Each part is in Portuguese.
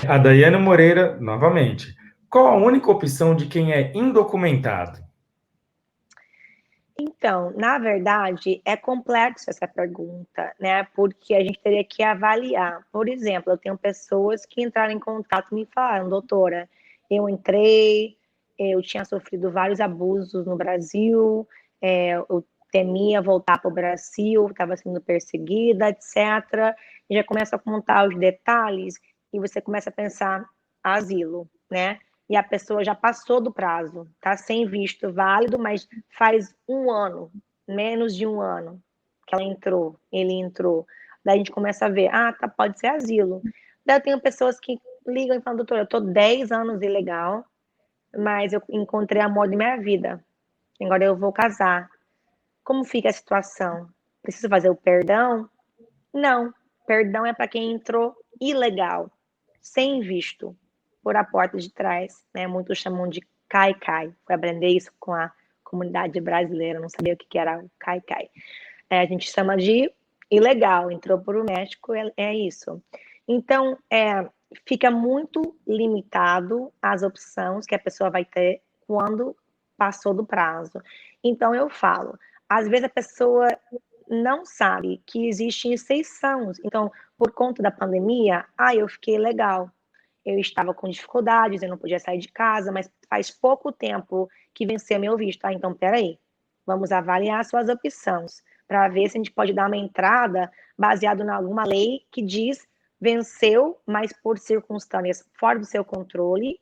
A Daiane Moreira, novamente. Qual a única opção de quem é indocumentado? Então, na verdade, é complexo essa pergunta, né? Porque a gente teria que avaliar. Por exemplo, eu tenho pessoas que entraram em contato e me falaram, doutora, eu entrei, eu tinha sofrido vários abusos no Brasil, eu temia voltar para o Brasil, estava sendo perseguida, etc. E já começa a contar os detalhes e você começa a pensar asilo, né? E a pessoa já passou do prazo, está sem visto válido, mas faz um ano, menos de um ano, que ele entrou. Daí a gente começa a ver, tá, pode ser asilo. Daí eu tenho pessoas que ligam e falam, doutora, eu estou 10 anos ilegal, mas eu encontrei amor de minha vida. Agora eu vou casar. Como fica a situação? Preciso fazer o perdão? Não. Perdão é para quem entrou ilegal, sem visto, por a porta de trás, né? Muitos chamam de cai-cai. Fui aprender isso com a comunidade brasileira, não sabia o que era o cai-cai. A gente chama de ilegal, entrou por o México, é isso. Então, fica muito limitado as opções que a pessoa vai ter quando passou do prazo. Então, eu falo, às vezes a pessoa não sabe que existem exceções. Então, por conta da pandemia, eu fiquei legal. Eu estava com dificuldades, eu não podia sair de casa, mas faz pouco tempo que venceu meu visto. Então, peraí, vamos avaliar suas opções para ver se a gente pode dar uma entrada baseado em alguma lei que diz venceu, mas por circunstâncias fora do seu controle,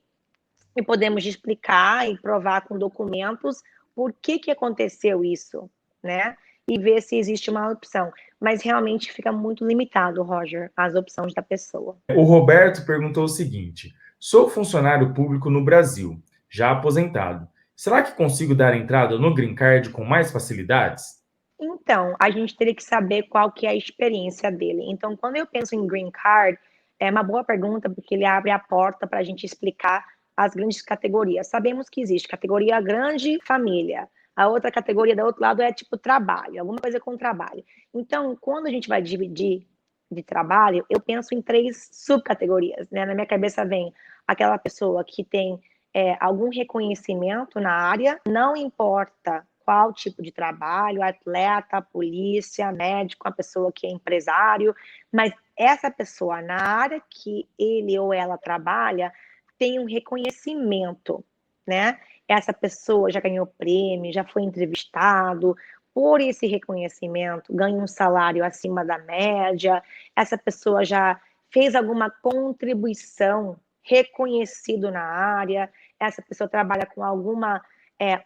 e podemos explicar e provar com documentos por que aconteceu isso, né? E ver se existe uma opção. Mas realmente fica muito limitado, Roger, as opções da pessoa. O Roberto perguntou o seguinte: sou funcionário público no Brasil, já aposentado. Será que consigo dar entrada no Green Card com mais facilidades? Então, a gente teria que saber qual que é a experiência dele. Então, quando eu penso em Green Card, é uma boa pergunta, porque ele abre a porta para a gente explicar as grandes categorias. Sabemos que existe categoria grande, família. A outra categoria do outro lado é tipo trabalho, alguma coisa com trabalho. Então, quando a gente vai dividir de trabalho, eu penso em 3 subcategorias, né? Na minha cabeça vem aquela pessoa que tem algum reconhecimento na área, não importa qual tipo de trabalho, atleta, polícia, médico, a pessoa que é empresário, mas essa pessoa, na área que ele ou ela trabalha, tem um reconhecimento, né? Essa pessoa já ganhou prêmio, já foi entrevistado, por esse reconhecimento, ganha um salário acima da média, essa pessoa já fez alguma contribuição reconhecido na área, essa pessoa trabalha com alguma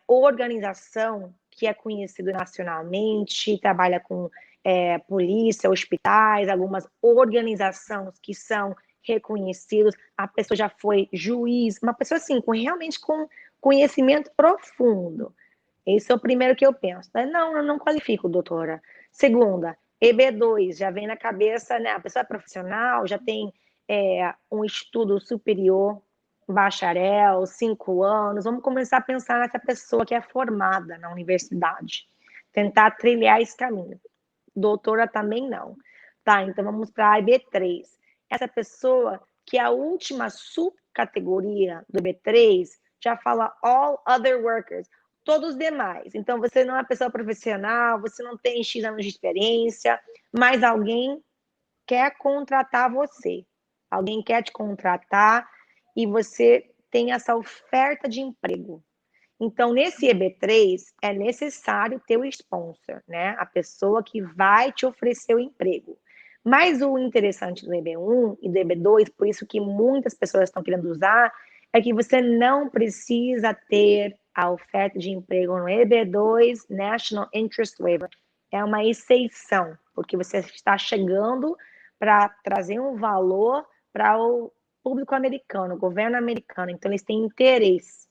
organização que é conhecido nacionalmente, trabalha com polícia, hospitais, algumas organizações que são reconhecidos, a pessoa já foi juiz, uma pessoa assim, realmente com conhecimento profundo. Esse é o primeiro que eu penso. Não, eu não qualifico, doutora. Segunda, EB2, já vem na cabeça, né? A pessoa é profissional, já tem um estudo superior, bacharel, 5 anos. Vamos começar a pensar nessa pessoa que é formada na universidade. Tentar trilhar esse caminho. Doutora também não. Tá, então vamos para a EB3. Essa pessoa que é a última subcategoria do EB3 já fala all other workers, todos os demais. Então, você não é uma pessoa profissional, você não tem X anos de experiência, mas alguém quer contratar você. Alguém quer te contratar e você tem essa oferta de emprego. Então, nesse EB3, é necessário ter o sponsor, né? A pessoa que vai te oferecer o emprego. Mas o interessante do EB1 e do EB2, por isso que muitas pessoas estão querendo usar, é que você não precisa ter a oferta de emprego no EB2, National Interest Waiver. É uma exceção, porque você está chegando para trazer um valor para o público americano, o governo americano. Então, eles têm interesse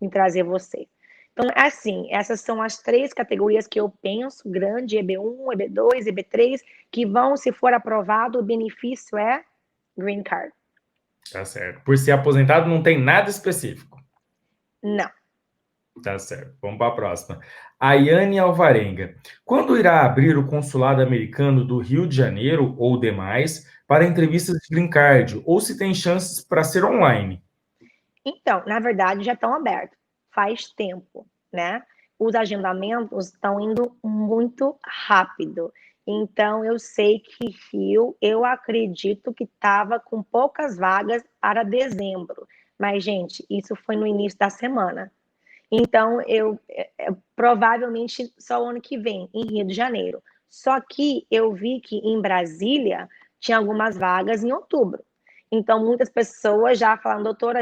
em trazer você. Então, assim, essas são as 3 categorias que eu penso, grande, EB1, EB2, EB3, que vão, se for aprovado, o benefício é Green Card. Tá certo. Por ser aposentado, não tem nada específico. Não. Tá certo. Vamos para a próxima. A Yane Alvarenga. Quando irá abrir o consulado americano do Rio de Janeiro ou demais para entrevistas de green card? Ou se tem chances para ser online? Então, na verdade, já estão abertos, faz tempo, né? Os agendamentos estão indo muito rápido. Então, eu sei que Rio, eu acredito que estava com poucas vagas para dezembro. Mas, gente, isso foi no início da semana. Então, provavelmente só o ano que vem, em Rio de Janeiro. Só que eu vi que em Brasília tinha algumas vagas em outubro. Então, muitas pessoas já falaram, doutora,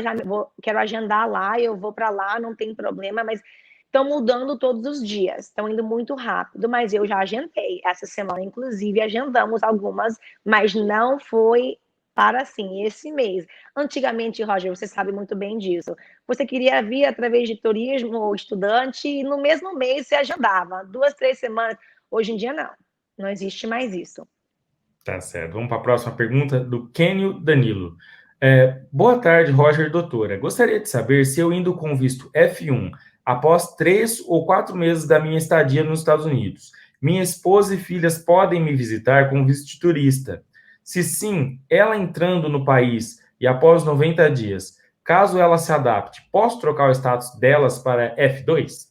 quero agendar lá, eu vou para lá, não tem problema, mas estão mudando todos os dias, estão indo muito rápido, mas eu já agendei. Essa semana, inclusive, agendamos algumas, mas não foi para, assim, esse mês. Antigamente, Roger, você sabe muito bem disso. Você queria vir através de turismo ou estudante e no mesmo mês você agendava, 2, 3 semanas. Hoje em dia, não. Não existe mais isso. Tá certo. Vamos para a próxima pergunta do Kênio Danilo. Boa tarde, Roger Doutora. Gostaria de saber se eu indo com visto F1 após 3 ou 4 meses da minha estadia nos Estados Unidos, minha esposa e filhas podem me visitar com visto de turista. Se sim, ela entrando no país e após 90 dias, caso ela se adapte, posso trocar o status delas para F2?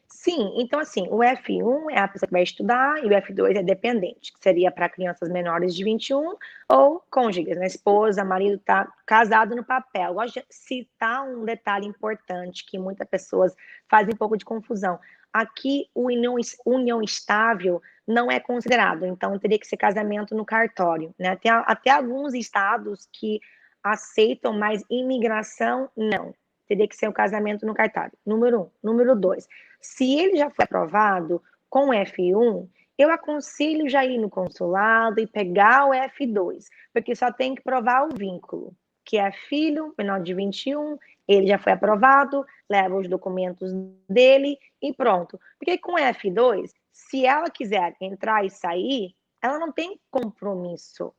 Sim, então assim, o F1 é a pessoa que vai estudar e o F2 é dependente, que seria para crianças menores de 21 ou cônjuges, né? Esposa, marido tá casado no papel. Eu gosto de citar um detalhe importante que muitas pessoas fazem um pouco de confusão. Aqui, união estável não é considerado, então teria que ser casamento no cartório, né? Tem até alguns estados que aceitam, mas imigração não. Teria que ser o casamento no cartório. Número 1. Número 2, se ele já foi aprovado com o F1, eu aconselho já ir no consulado e pegar o F2, porque só tem que provar o vínculo, que é filho, menor de 21, ele já foi aprovado, leva os documentos dele e pronto. Porque com o F2, se ela quiser entrar e sair, ela não tem compromisso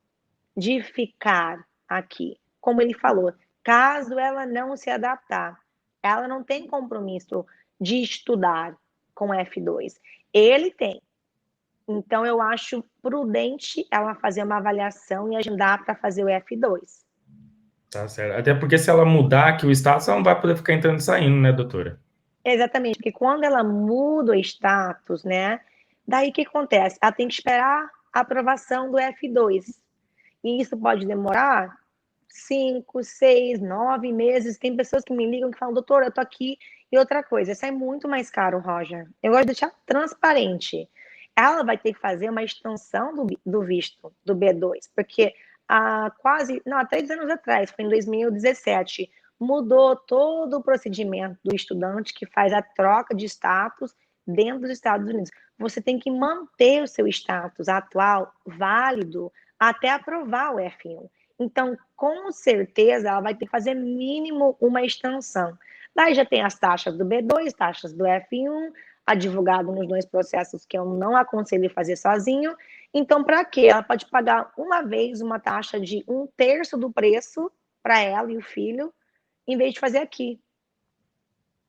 de ficar aqui. Como ele falou, caso ela não se adaptar, ela não tem compromisso de estudar com F2. Ele tem. Então, eu acho prudente ela fazer uma avaliação e agendar para fazer o F2. Tá certo. Até porque se ela mudar aqui o status, ela não vai poder ficar entrando e saindo, né, doutora? Exatamente, porque quando ela muda o status, né? Daí o que acontece? Ela tem que esperar a aprovação do F2. E isso pode demorar 5, 6, 9 meses. Tem pessoas que me ligam que falam, doutor, eu tô aqui. E outra coisa, isso é muito mais caro, Roger. Eu gosto de deixar transparente. Ela vai ter que fazer uma extensão do visto, do B2, porque há 3 anos atrás, foi em 2017, mudou todo o procedimento do estudante que faz a troca de status dentro dos Estados Unidos. Você tem que manter o seu status atual válido até aprovar o F1. Então, com certeza, ela vai ter que fazer mínimo uma extensão. Daí já tem as taxas do B2, taxas do F1, advogado nos 2 processos que eu não aconselho fazer sozinho. Então, para quê? Ela pode pagar uma vez uma taxa de 1/3 do preço para ela e o filho, em vez de fazer aqui.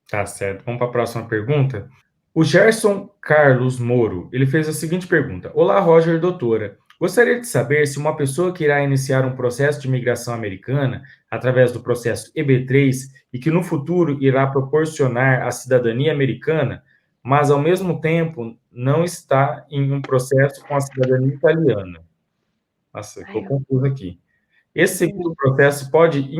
Tá certo. Vamos para a próxima pergunta. O Gerson Carlos Moro, ele fez a seguinte pergunta. Olá, Roger, doutora. Gostaria de saber se uma pessoa que irá iniciar um processo de imigração americana através do processo EB3 e que no futuro irá proporcionar a cidadania americana, mas ao mesmo tempo não está em um processo com a cidadania italiana. Nossa, estou Ai, confuso aqui. Esse segundo entendi. processo pode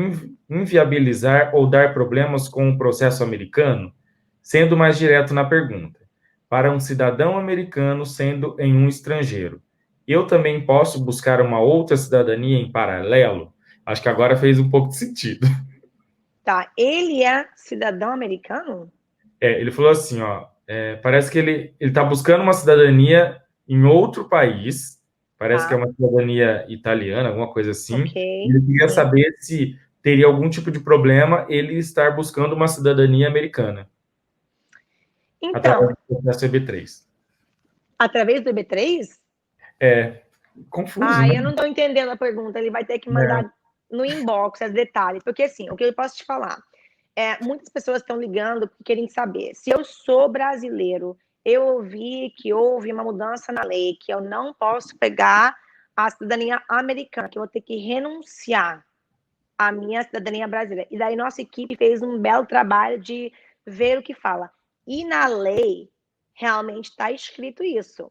inviabilizar ou dar problemas com o processo americano? Sendo mais direto na pergunta, para um cidadão americano sendo em um estrangeiro, eu também posso buscar uma outra cidadania em paralelo? Acho que agora fez um pouco de sentido. Tá, ele é cidadão americano? Ele falou assim, ó, parece que ele está buscando uma cidadania em outro país, parece que é Tá, uma cidadania italiana, alguma coisa assim, ok, e ele queria sim. saber se teria algum tipo de problema ele estar buscando uma cidadania americana, Então, através do processo EB3. através do EB3? É, confuso, Ah, né? eu não estou entendendo a pergunta. Ele vai ter que É, mandar no inbox os detalhes. Porque, assim, o que eu posso te falar? muitas pessoas estão ligando porque querem saber se eu sou brasileiro. Eu ouvi que houve uma mudança na lei, que eu não posso pegar a cidadania americana, que eu vou ter que renunciar à minha cidadania brasileira. E daí nossa equipe fez um belo trabalho de ver o que fala. E na lei, realmente está escrito isso,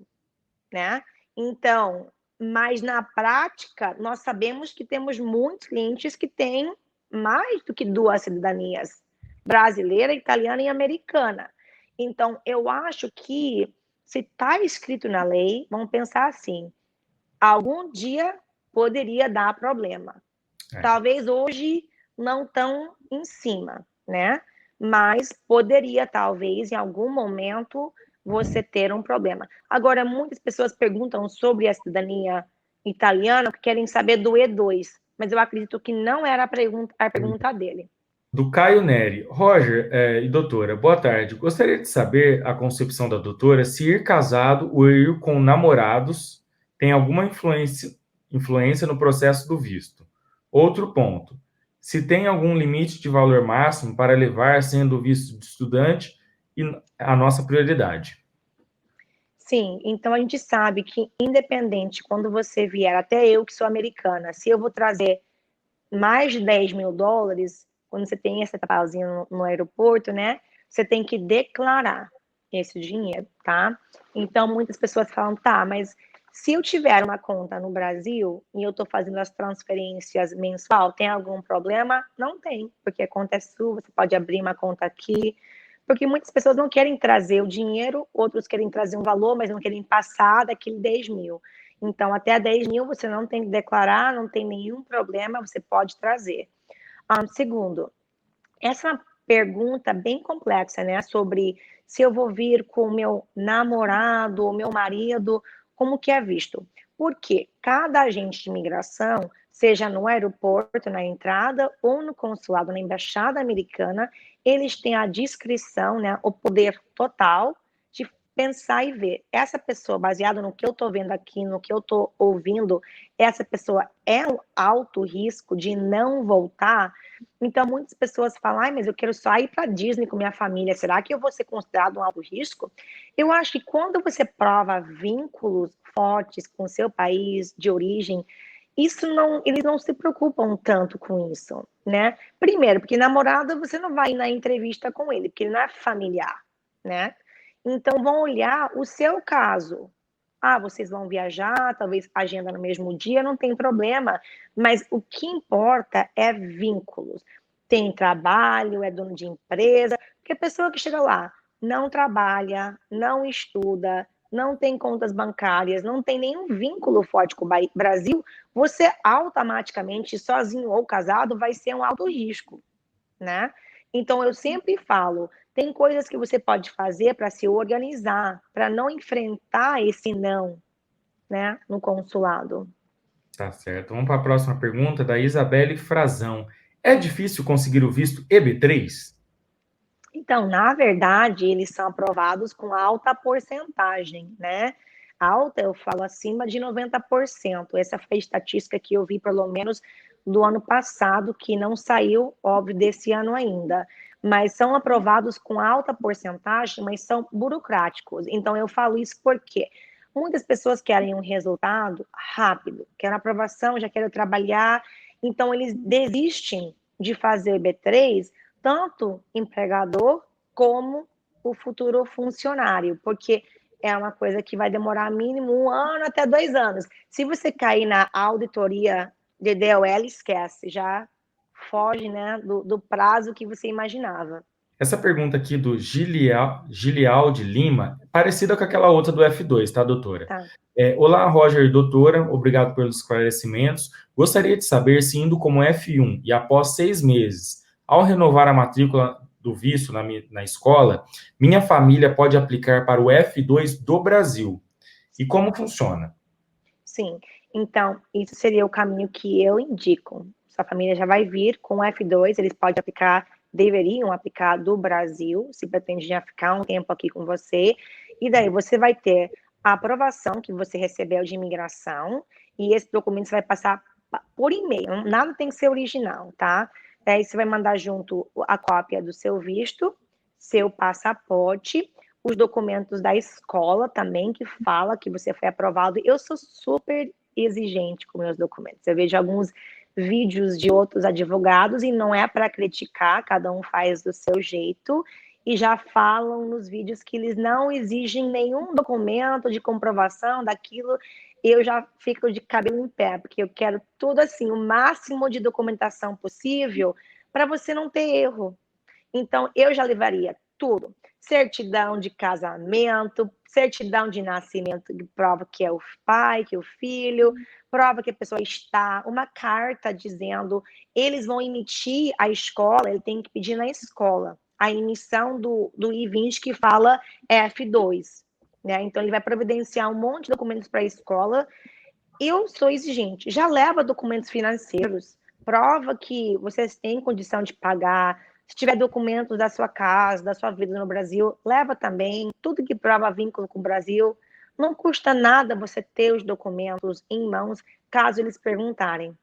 né? Então, mas na prática, nós sabemos que temos muitos clientes que têm mais do que duas cidadanias, brasileira, italiana e americana. Então, eu acho que se está escrito na lei, vamos pensar assim, algum dia poderia dar problema. É. Talvez hoje não tão em cima, né? Mas poderia, talvez, em algum momento, você ter um problema. Agora, muitas pessoas perguntam sobre a cidadania italiana, que querem saber do E2, mas eu acredito que não era a pergunta dele. Do Caio Neri. Roger e doutora, boa tarde. Gostaria de saber a concepção da doutora se ir casado ou ir com namorados tem alguma influência no processo do visto. Outro ponto, se tem algum limite de valor máximo para levar sendo o visto de estudante e a nossa prioridade. Sim, então a gente sabe que, independente, quando você vier, até eu que sou americana, se eu vou trazer mais de US$ 10.000, quando você tem essa pausinha no aeroporto, né? Você tem que declarar esse dinheiro, tá? Então, muitas pessoas falam, tá, mas se eu tiver uma conta no Brasil e eu estou fazendo as transferências mensual, tem algum problema? Não tem, porque a conta é sua, você pode abrir uma conta aqui, porque muitas pessoas não querem trazer o dinheiro, outros querem trazer um valor, mas não querem passar daquele 10.000. Então, até 10.000 você não tem que declarar, não tem nenhum problema, você pode trazer. Segundo, essa é uma pergunta bem complexa, né? Sobre se eu vou vir com o meu namorado ou meu marido, como que é visto? Porque cada agente de imigração, seja no aeroporto, na entrada, ou no consulado, na embaixada americana, eles têm a discrição, né? O poder total de pensar e ver. Essa pessoa, baseado no que eu estou vendo aqui, no que eu estou ouvindo, essa pessoa é um alto risco de não voltar. Então, muitas pessoas falam, ai, mas eu quero só ir para Disney com minha família, será que eu vou ser considerado um alto risco? Eu acho que quando você prova vínculos fortes com o seu país de origem, isso não, eles não se preocupam tanto com isso, né? Primeiro, porque namorado você não vai na entrevista com ele, porque ele não é familiar, né? Então, vão olhar o seu caso. Ah, vocês vão viajar, talvez agenda no mesmo dia, não tem problema. Mas o que importa é vínculos. Tem trabalho, é dono de empresa, porque a pessoa que chega lá não trabalha, não estuda, não tem contas bancárias, não tem nenhum vínculo forte com o Brasil, você automaticamente, sozinho ou casado, vai ser um alto risco, né? Então, eu sempre falo, tem coisas que você pode fazer para se organizar, para não enfrentar esse não, né, no consulado. Tá certo. Vamos para a próxima pergunta da Isabelle Frazão. É difícil conseguir o visto EB3? Então, na verdade, eles são aprovados com alta porcentagem, né? Alta, eu falo acima de 90%. Essa foi a estatística que eu vi, pelo menos, do ano passado, que não saiu, óbvio, desse ano ainda. Mas são aprovados com alta porcentagem, mas são burocráticos. Então, eu falo isso porque muitas pessoas querem um resultado rápido, querem aprovação, já querem trabalhar, então eles desistem de fazer o B3, tanto empregador como o futuro funcionário, porque é uma coisa que vai demorar mínimo 1 ano até 2 anos. Se você cair na auditoria de DOL, esquece, já foge, né, do prazo que você imaginava. Essa pergunta aqui do Gilial de Lima é parecida com aquela outra do F2, tá, doutora? Tá. Olá, Roger e doutora, obrigado pelos esclarecimentos. Gostaria de saber se indo como F1 e após 6 meses, ao renovar a matrícula do visto na escola, minha família pode aplicar para o F2 do Brasil. E como funciona? Sim, então, isso seria o caminho que eu indico. Sua família já vai vir com o F2, eles podem aplicar, deveriam aplicar do Brasil, se pretende já ficar um tempo aqui com você, e daí você vai ter a aprovação que você recebeu de imigração, e esse documento você vai passar por e-mail, nada tem que ser original, tá? Aí você vai mandar junto a cópia do seu visto, seu passaporte, os documentos da escola também, que fala que você foi aprovado. Eu sou super exigente com meus documentos. Eu vejo alguns vídeos de outros advogados e não é para criticar, cada um faz do seu jeito, e já falam nos vídeos que eles não exigem nenhum documento de comprovação daquilo. Eu já fico de cabelo em pé, porque eu quero tudo assim, o máximo de documentação possível, para você não ter erro. Então, eu já levaria tudo. Certidão de casamento, certidão de nascimento que prova que é o pai, que é o filho, prova que a pessoa está, uma carta dizendo, eles vão emitir a escola, ele tem que pedir na escola a emissão do I-20 que fala F2, né? Então, ele vai providenciar um monte de documentos para a escola. Eu sou exigente, já leva documentos financeiros, prova que vocês têm condição de pagar. Se tiver documentos da sua casa, da sua vida no Brasil, leva também, tudo que prova vínculo com o Brasil. Não custa nada você ter os documentos em mãos, caso eles perguntarem.